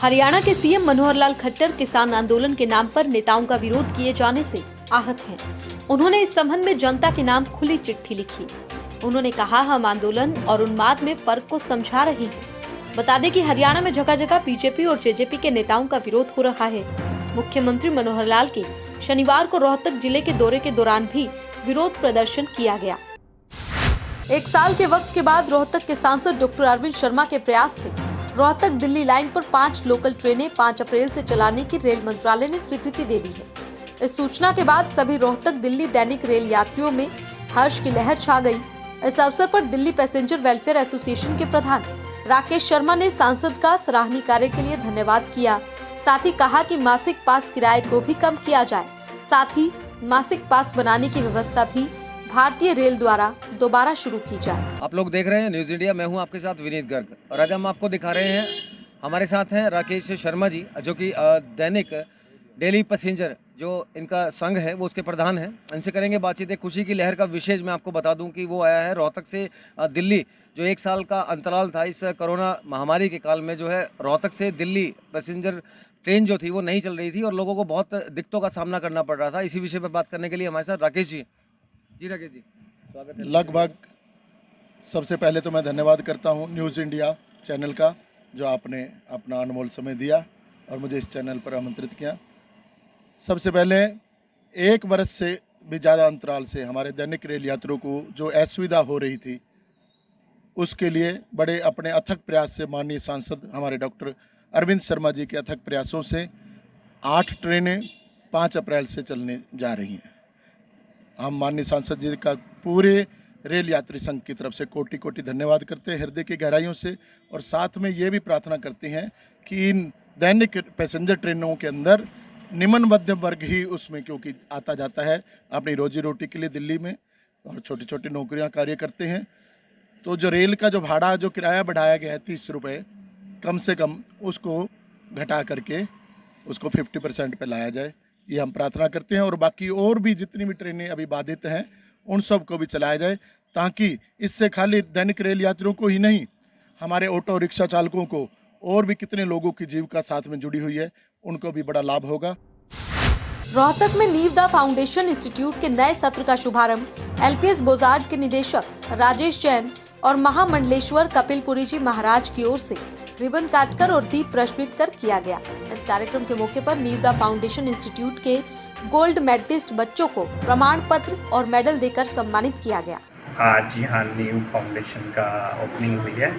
हरियाणा के सीएम मनोहर लाल खट्टर किसान आंदोलन के नाम पर नेताओं का विरोध किए जाने से आहत हैं। उन्होंने इस संबंध में जनता के नाम खुली चिट्ठी लिखी। उन्होंने कहा, हम आंदोलन और उन्माद में फर्क को समझा रहे हैं। बता दें कि हरियाणा में जगह जगह बीजेपी और जेजेपी के नेताओं का विरोध हो रहा है। मुख्यमंत्री मनोहर लाल के शनिवार को रोहतक जिले के दौरे के दौरान भी विरोध प्रदर्शन किया गया। एक साल के वक्त के बाद रोहतक के सांसद डॉक्टर अरविंद शर्मा के प्रयास से रोहतक दिल्ली लाइन पर 5 लोकल ट्रेनें 5 अप्रैल से चलाने की रेल मंत्रालय ने स्वीकृति दे दी है। इस सूचना के बाद सभी रोहतक दिल्ली दैनिक रेल यात्रियों में हर्ष की लहर छा गई। इस अवसर पर दिल्ली पैसेंजर वेलफेयर एसोसिएशन के प्रधान राकेश शर्मा ने सांसद का सराहनीय कार्य के लिए धन्यवाद किया। साथ ही कहा कि मासिक पास किराए को भी कम किया जाए। साथ ही मासिक पास बनाने की व्यवस्था भी भारतीय रेल द्वारा दोबारा शुरू की जाए। आप लोग देख रहे हैं न्यूज इंडिया। मैं हूं आपके साथ विनीत गर्ग और आज हम आपको दिखा रहे हैं, हमारे साथ हैं राकेश शर्मा जी, जो कि दैनिक डेली पैसेंजर जो इनका संघ है वो उसके प्रधान हैं। इनसे करेंगे बातचीत। खुशी की लहर का विशेष मैं आपको बता दूं कि वो आया है रोहतक से दिल्ली। जो 1 साल का अंतराल था इस कोरोना महामारी के काल में, जो है रोहतक से दिल्ली पैसेंजर ट्रेन जो थी वो नहीं चल रही थी और लोगों को बहुत दिक्कतों का सामना करना पड़ रहा था। इसी विषय पर बात करने के लिए हमारे साथ राकेश जी। जी राकेश जी, स्वागत है। लगभग सबसे पहले तो मैं धन्यवाद करता हूं न्यूज़ इंडिया चैनल का, जो आपने अपना अनमोल समय दिया और मुझे इस चैनल पर आमंत्रित किया। सबसे पहले 1 वर्ष से भी ज़्यादा अंतराल से हमारे दैनिक रेल यात्रियों को जो असुविधा हो रही थी, उसके लिए बड़े अपने अथक प्रयास से माननीय सांसद हमारे डॉक्टर अरविंद शर्मा जी के अथक प्रयासों से 8 ट्रेनें 5 अप्रैल से चलने जा रही हैं। हम माननीय सांसद जी का पूरे रेल यात्री संघ की तरफ से कोटि कोटि धन्यवाद करते हैं हृदय की गहराइयों से, और साथ में ये भी प्रार्थना करते हैं कि इन दैनिक पैसेंजर ट्रेनों के अंदर निम्न मध्यम वर्ग ही उसमें, क्योंकि आता जाता है अपनी रोजी रोटी के लिए दिल्ली में और छोटी छोटी नौकरियां कार्य करते हैं, तो जो रेल का जो भाड़ा जो किराया बढ़ाया गया है 30 रुपये, कम से कम उसको घटा करके उसको 50% पे लाया जाए, ये हम प्रार्थना करते हैं। और बाकी और भी जितनी भी ट्रेनें अभी बाधित हैं उन सब को भी चलाया जाए, ताकि इससे खाली दैनिक रेल यात्रियों को ही नहीं, हमारे ऑटो रिक्शा चालकों को और भी कितने लोगों की जीविका साथ में जुड़ी हुई है, उनको भी बड़ा लाभ होगा। रोहतक में नीवदा फाउंडेशन इंस्टीट्यूट के नए सत्र का शुभारंभ एलपीएस बोजार्ड के निदेशक राजेश जैन और महामंडलेश्वर कपिलपुरी जी महाराज की ओर से रिबन काटकर और दीप प्रज्वलित कर किया गया। इस कार्यक्रम के मौके पर नीवदा फाउंडेशन इंस्टीट्यूट के गोल्ड मेडलिस्ट बच्चों को प्रमाण पत्र और मेडल देकर सम्मानित किया गया। आज यहाँ न्यू फाउंडेशन का ओपनिंग हुई है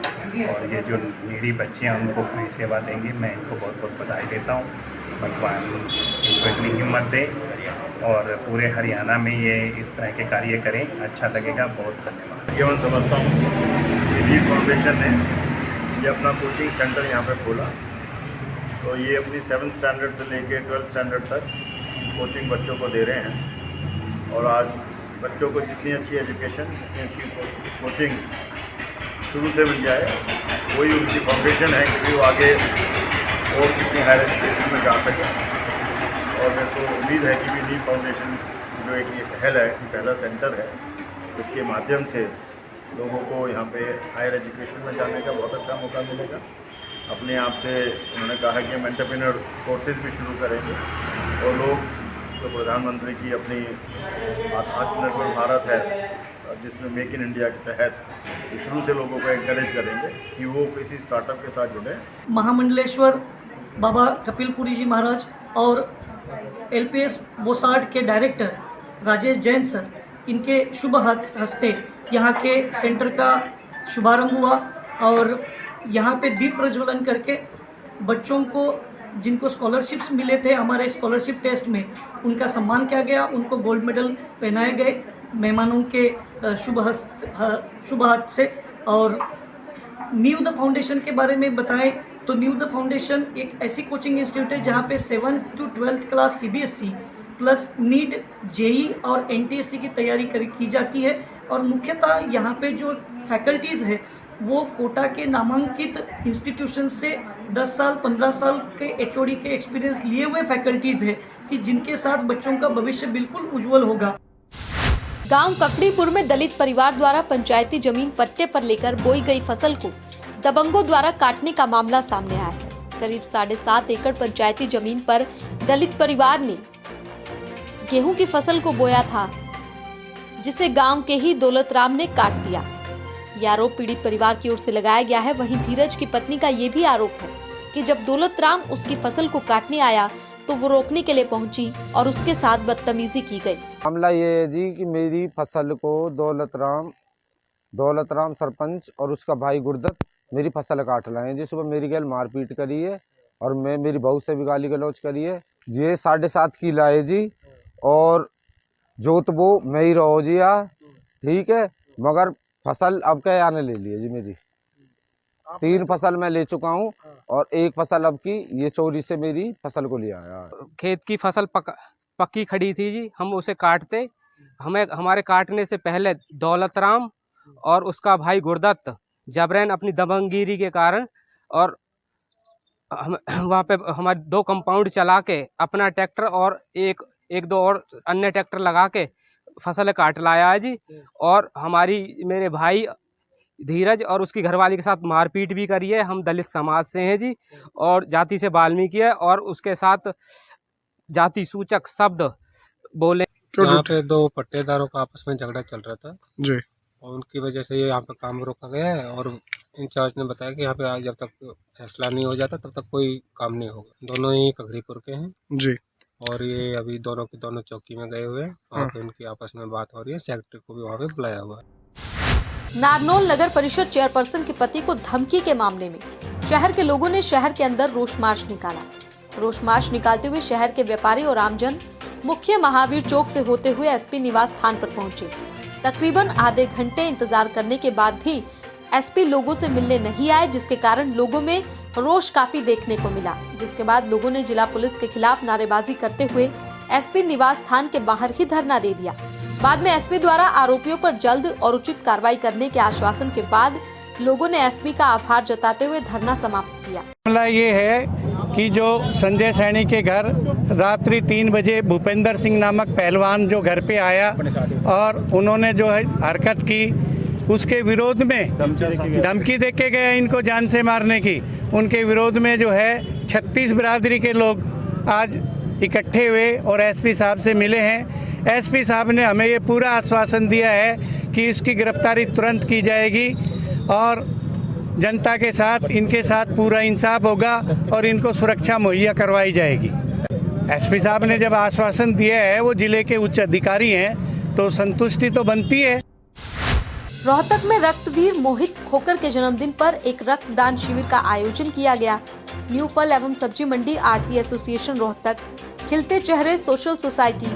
और ये जो नीडी बच्चे हैं उनको फ्री सेवा देंगे। मैं इनको बहुत बहुत बधाई देता हूँ। भगवान इनको इतनी हिम्मत दे और पूरे हरियाणा में ये इस तरह के कार्य करें, अच्छा लगेगा। बहुत धन्यवाद। ये मैं समझता हूँ कि नीड फाउंडेशन ने ये अपना कोचिंग सेंटर यहाँ पे खोला, तो ये अपनी 7th स्टैंडर्ड से लेके 12th स्टैंडर्ड तक कोचिंग बच्चों को दे रहे हैं। और आज बच्चों को जितनी अच्छी एजुकेशन, जितनी अच्छी कोचिंग शुरू से मिल जाए, वही उनकी फाउंडेशन है कि वो आगे और कितनी हायर एजुकेशन में जा सकें। और मेरे को उम्मीद है कि भी नीड फाउंडेशन जो एक ये पहल है, पहला सेंटर है, इसके माध्यम से लोगों को यहाँ पे हायर एजुकेशन में जाने का बहुत अच्छा मौका मिलेगा। अपने आप से उन्होंने कहा कि हम एंटरप्रेन्योर कोर्सेज भी शुरू करेंगे और लोग तो प्रधानमंत्री की अपनी आत्मनिर्भर भारत है, जिसमें मेक इन इंडिया के तहत शुरू से लोगों को एनकरेज करेंगे कि वो किसी स्टार्टअप के साथ जुड़े। महामंडलेश्वर बाबा कपिलपुरी जी महाराज और एलपीएस बोसार्ड के डायरेक्टर राजेश जैन सर, इनके शुभ हस्ते यहाँ के सेंटर का शुभारंभ हुआ और यहाँ पे दीप प्रज्वलन करके बच्चों को जिनको स्कॉलरशिप्स मिले थे हमारे स्कॉलरशिप टेस्ट में, उनका सम्मान किया गया, उनको गोल्ड मेडल पहनाए गए मेहमानों के शुभ हाथ से। और न्यू द फाउंडेशन के बारे में बताएं तो न्यू द फाउंडेशन एक ऐसी कोचिंग इंस्टीट्यूट है जहाँ पे 7th to 12th class CBSE plus NEET, JEE और NTSC की तैयारी की जाती है। और मुख्यतः यहाँ पे जो फैकल्टीज़ है वो कोटा के नामांकित इंस्टीट्यूशन से 10 साल 15 साल के HOD के एक्सपीरियंस लिए हुए फैकल्टीज़ है कि जिनके साथ बच्चों का भविष्य बिल्कुल उज्जवल होगा। गांव ककड़ीपुर में दलित परिवार द्वारा पंचायती जमीन पट्टे पर लेकर बोई गई फसल को दबंगों द्वारा काटने का मामला सामने आया है। करीब 7.5 एकड़ पंचायती जमीन पर दलित परिवार ने गेहूं की फसल को बोया था, जिसे गांव के ही दौलत राम ने काट दिया। ये आरोप पीड़ित परिवार की ओर से लगाया गया है। वहीं धीरज की पत्नी का ये भी आरोप है कि जब दौलत राम उसकी फसल को काटने आया तो वो रोकने के लिए पहुंची और उसके साथ बदतमीजी की गई। मामला ये है जी कि मेरी फसल को दौलत राम सरपंच और उसका भाई गुरदत्त मेरी फसल काट लाए हैं जी। सुबह मेरी गैल मारपीट करी है और मेरी बहू से भी गाली गलौज करी है। ये 7.5 किला है जी और जोत वो मैं ही रहो जी ठीक है, मगर फसल अब क्या आने ले ली है जी। मेरी 3 फसल मैं ले चुका हूँ और 1 फसल अब की ये चोरी से मेरी फसल को लिया आया। खेत की फसल पक्की खड़ी थी जी, हम उसे काटते, हमारे काटने से पहले दौलत राम और उसका भाई गुरदत्त जबरन अपनी दबंगगिरी के कारण और हम वहाँ पे हमारे 2 कंपाउंड चला के अपना ट्रैक्टर और एक दो और अन्य ट्रैक्टर लगा के फसल काट लाया है जी। और मेरे भाई धीरज और उसकी घरवाली के साथ मारपीट भी करी है। हम दलित समाज से हैं जी और जाति से वाल्मीकि है और उसके साथ जाति सूचक शब्द बोले। यहाँ पे 2 पट्टेदारों का आपस में झगड़ा चल रहा था जी और उनकी वजह से यहाँ पे काम रोका गया है और इंचार्ज ने बताया कि यहाँ पे जब तक फैसला नहीं हो जाता तब तक कोई काम नहीं होगा। दोनों ही कगरीपुर के हैं जी और ये अभी दोनों के दोनों चौकी में गए हुए हैं। वहाँ पे उनकी आपस में बात हो रही है। सेक्रेटरी को भी वहाँ पे बुलाया हुआ है। नारनौल नगर परिषद चेयरपर्सन के पति को धमकी के मामले में शहर के लोगों ने शहर के अंदर रोष मार्च निकाला। रोष मार्च निकालते हुए शहर के व्यापारी और आमजन मुख्य महावीर चौक से होते हुए एसपी निवास स्थान पर पहुंचे। तकरीबन आधे घंटे इंतजार करने के बाद भी एसपी लोगों से मिलने नहीं आए, जिसके कारण लोगों में रोष काफी देखने को मिला। जिसके बाद लोगों ने जिला पुलिस के खिलाफ नारेबाजी करते हुए एसपी निवास स्थान के बाहर ही धरना दे दिया। बाद में एसपी द्वारा आरोपियों पर जल्द और उचित कार्रवाई करने के आश्वासन के बाद लोगों ने एसपी का आभार जताते हुए धरना समाप्त किया। मामला ये है कि जो संजय सैनी के घर रात्रि 3 बजे भूपेंद्र सिंह नामक पहलवान जो घर पे आया और उन्होंने जो है हरकत की, उसके विरोध में धमकी दे के गए इनको जान से मारने की। उनके विरोध में जो है 36 बिरादरी के लोग आज इकट्ठे हुए और एसपी साहब से मिले हैं। एसपी साहब ने हमें ये पूरा आश्वासन दिया है कि इसकी गिरफ्तारी तुरंत की जाएगी और जनता के साथ इनके साथ पूरा इंसाफ होगा और इनको सुरक्षा मुहैया करवाई जाएगी। एसपी साहब ने जब आश्वासन दिया है, वो जिले के उच्च अधिकारी हैं, तो संतुष्टि तो बनती है। रोहतक में रक्तवीर मोहित खोकर के जन्मदिन पर एक रक्तदान शिविर का आयोजन किया गया। न्यू फल एवं सब्जी मंडी आड़ती एसोसिएशन रोहतक, खिलते चेहरे सोशल सोसाइटी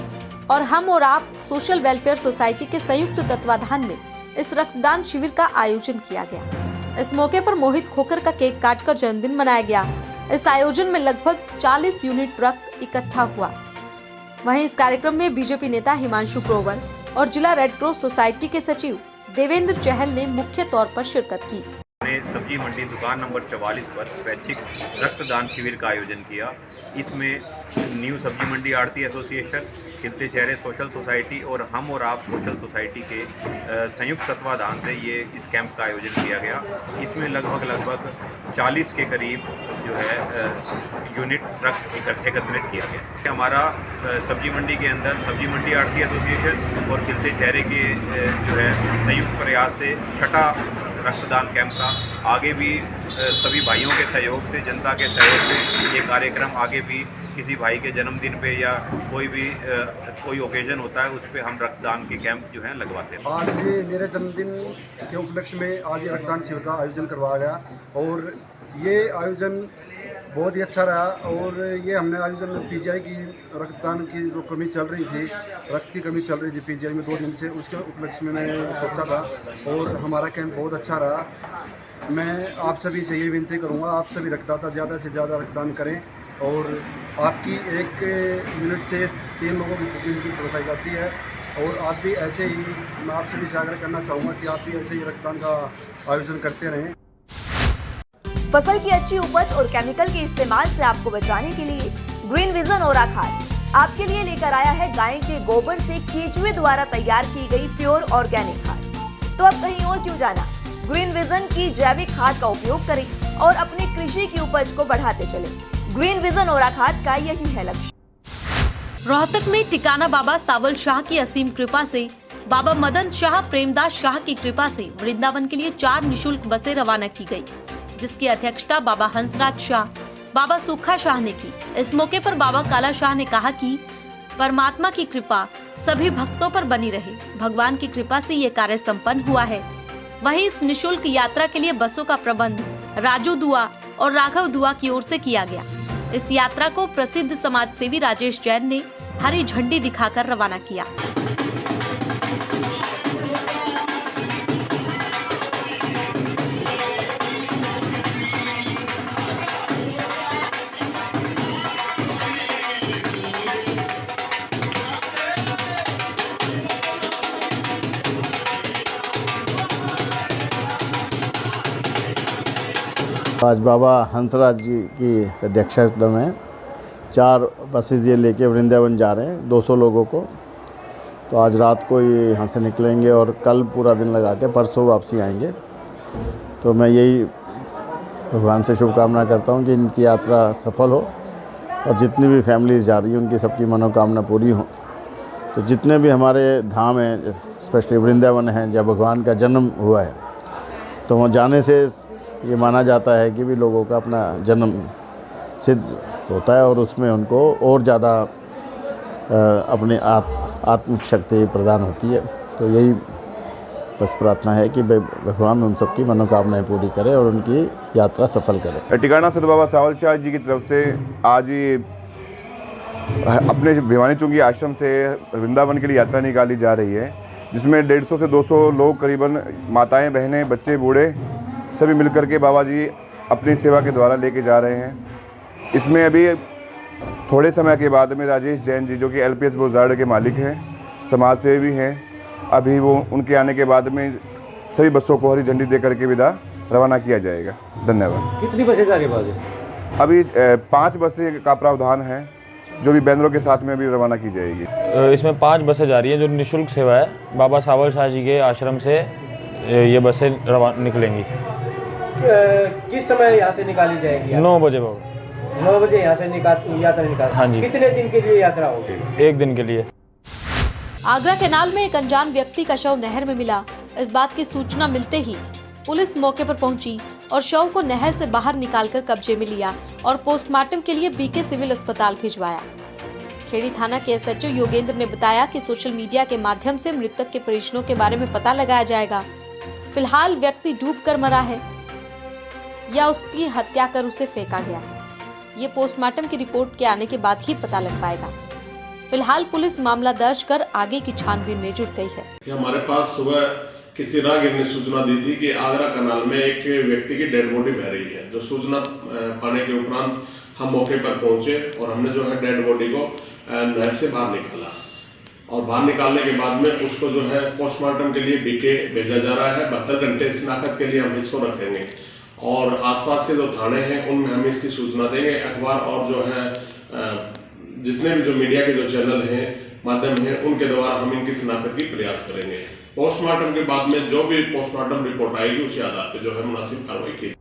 और हम और आप सोशल वेलफेयर सोसाइटी के संयुक्त तत्वाधान में इस रक्तदान शिविर का आयोजन किया गया। इस मौके पर मोहित खोकर का केक काटकर जन्मदिन मनाया गया। इस आयोजन में लगभग 40 यूनिट रक्त इकट्ठा हुआ। वहीं इस कार्यक्रम में बीजेपी नेता हिमांशु ग्रोवर और जिला रेड क्रॉस सोसाइटी के सचिव देवेंद्र चहल ने मुख्य तौर पर शिरकत की। सब्जी मंडी दुकान नंबर 44 पर स्वैच्छिक रक्तदान शिविर का आयोजन किया। इसमें न्यू सब्जी मंडी आड़ती एसोसिएशन, खिलते चेहरे सोशल सोसाइटी और हम और आप सोशल सोसाइटी के संयुक्त तत्वाधान से ये इस कैंप का आयोजन किया गया। इसमें लगभग 40 के करीब जो है यूनिट रक्त एकत्रित किया गया। हमारा सब्जी मंडी के अंदर सब्जी मंडी आड़ती एसोसिएशन और खिलते चेहरे के जो है संयुक्त प्रयास से 6ठा रक्तदान कैंप का आगे भी सभी भाइयों के सहयोग से, जनता के सहयोग से ये कार्यक्रम आगे भी किसी भाई के जन्मदिन पे या कोई ओकेजन होता है उस पे हम रक्तदान के कैंप जो है लगवाते हैं। आज मेरे जन्मदिन के उपलक्ष्य में आज ये रक्तदान शिविर का आयोजन करवाया गया और ये आयोजन बहुत ही अच्छा रहा। और ये हमने आयोजन पीजीआई की रक्तदान की जो कमी चल रही थी, रक्त की कमी चल रही थी पीजीआई में 2 दिन से, उसके उपलक्ष्य में मैंने सोचा था और हमारा कैंप बहुत अच्छा रहा। मैं आप सभी से ये विनती करूँगा, आप सभी रक्तदाता ज़्यादा से ज़्यादा रक्तदान करें और आपकी 1 यूनिट से 3 लोगों की जिंदगी बचाई जाती है। और आप भी ऐसे ही, मैं आप सभी से आग्रह करना चाहूँगा कि आप भी ऐसे ही रक्तदान का आयोजन करते रहें। फसल की अच्छी उपज और केमिकल के इस्तेमाल से आपको बचाने के लिए ग्रीन विजन और खाद आपके लिए लेकर आया है गाय के गोबर से केंचुए द्वारा तैयार की गई प्योर ऑर्गेनिक खाद। तो अब कहीं और क्यों जाना, ग्रीन विजन की जैविक खाद का उपयोग करें और अपनी कृषि की उपज को बढ़ाते चलें। ग्रीन विजन और खाद का यही है लक्ष्य। रोहतक में टिकाना बाबा सावल शाह की असीम कृपा से, बाबा मदन शाह प्रेमदास शाह की कृपा से वृंदावन के लिए 4 निशुल्क बसें रवाना की गई, जिसकी अध्यक्षता बाबा हंसराज शाह, बाबा सुखा शाह ने की। इस मौके पर बाबा काला शाह ने कहा कि परमात्मा की कृपा सभी भक्तों पर बनी रहे। भगवान की कृपा से ये कार्य संपन्न हुआ है। वहीं इस निशुल्क यात्रा के लिए बसों का प्रबंध राजू दुआ और राघव दुआ की ओर से किया गया। इस यात्रा को प्रसिद्ध समाजसेवी राजेश जैन ने हरी झंडी दिखाकर रवाना किया। आज बाबा हंसराज जी की अध्यक्षता में 4 बसेज ये लेके वृंदावन जा रहे हैं 200 लोगों को। तो आज रात को ये यहाँ से निकलेंगे और कल पूरा दिन लगा के परसों वापसी आएंगे। तो मैं यही भगवान से शुभकामना करता हूँ कि इनकी यात्रा सफल हो और जितनी भी फैमिलीज जा रही हैं उनकी सबकी मनोकामना पूरी हो। तो जितने भी हमारे धाम हैं, स्पेशली वृंदावन है जहाँ भगवान का जन्म हुआ है, तो वहाँ जाने से ये माना जाता है कि भी लोगों का अपना जन्म सिद्ध होता है और उसमें उनको और ज़्यादा अपनी आत्मिक शक्ति प्रदान होती है। तो यही बस प्रार्थना है कि भगवान उन सबकी मनोकामनाएं पूरी करे और उनकी यात्रा सफल करे। टिकाना सद बाबा सावल शाह जी की तरफ से आज ये अपने भिवानी चुंगी आश्रम से वृंदावन के लिए यात्रा निकाली जा रही है, जिसमें 150 से 200 लोग करीबन माताएं, बहनें, बच्चे, बूढ़े सभी मिलकर के बाबा जी अपनी सेवा के द्वारा लेके जा रहे हैं। इसमें अभी थोड़े समय के बाद में राजेश जैन जी, जो कि LPS बोसाड के मालिक हैं, समाज सेवी हैं, अभी वो उनके आने के बाद में सभी बसों को हरी झंडी दे करके विदा रवाना किया जाएगा। धन्यवाद। कितनी बसें जा रही है? अभी 5 बसें का प्रावधान है जो भी बैनरों के साथ में अभी रवाना की जाएगी। इसमें 5 बसें जा रही हैं जो निःशुल्क सेवा है। बाबा सावल शाह जी के आश्रम से ये बसें निकलेंगी। किस समय यहाँ से निकाली जाएगी? 9 बजे बाबा। 9 बजे यहाँ से यात्रा निकाल। हाँ जी। कितने दिन के लिए यात्रा होगी? 1 दिन के लिए। आगरा कैनाल में एक अनजान व्यक्ति का शव नहर में मिला। इस बात की सूचना मिलते ही पुलिस मौके पर पहुंची और शव को नहर से बाहर निकालकर कब्जे में लिया और पोस्टमार्टम के लिए BK सिविल अस्पताल भिजवाया। खेड़ी थाना के SHO योगेंद्र ने बताया कि सोशल मीडिया के माध्यम से मृतक के परिजनों के बारे में पता लगाया जाएगा। फिलहाल व्यक्ति डूबकर मरा है या उसकी हत्या कर उसे फेंका गया है, ये पोस्टमार्टम की रिपोर्ट के आने के बाद ही पता लग पाएगा। फिलहाल पुलिस मामला दर्ज कर आगे की छानबीन में जुट गई है। हमारे पास सुबह किसी राहगीर ने सूचना दी थी कि आगरा कनाल में एक व्यक्ति की डेड बॉडी बह रही है। जो सूचना पाने के उपरांत हम मौके पर पहुंचे और हमने जो है डेड बॉडी को नहर से बाहर निकाला और बाहर निकालने के बाद में उसको जो है पोस्टमार्टम के लिए BK भेजा जा रहा है। 72 घंटे शिनाख्त के लिए हम इसको रखेंगे और आसपास के जो थाने हैं उनमें हम इसकी सूचना देंगे। अखबार और जो है जितने भी जो मीडिया के जो चैनल हैं, माध्यम हैं, उनके द्वारा हम इनकी शिनाख्त की प्रयास करेंगे। पोस्टमार्टम के बाद में जो भी पोस्टमार्टम रिपोर्ट आएगी उसी आधार पर जो है मुनासिब कार्रवाई की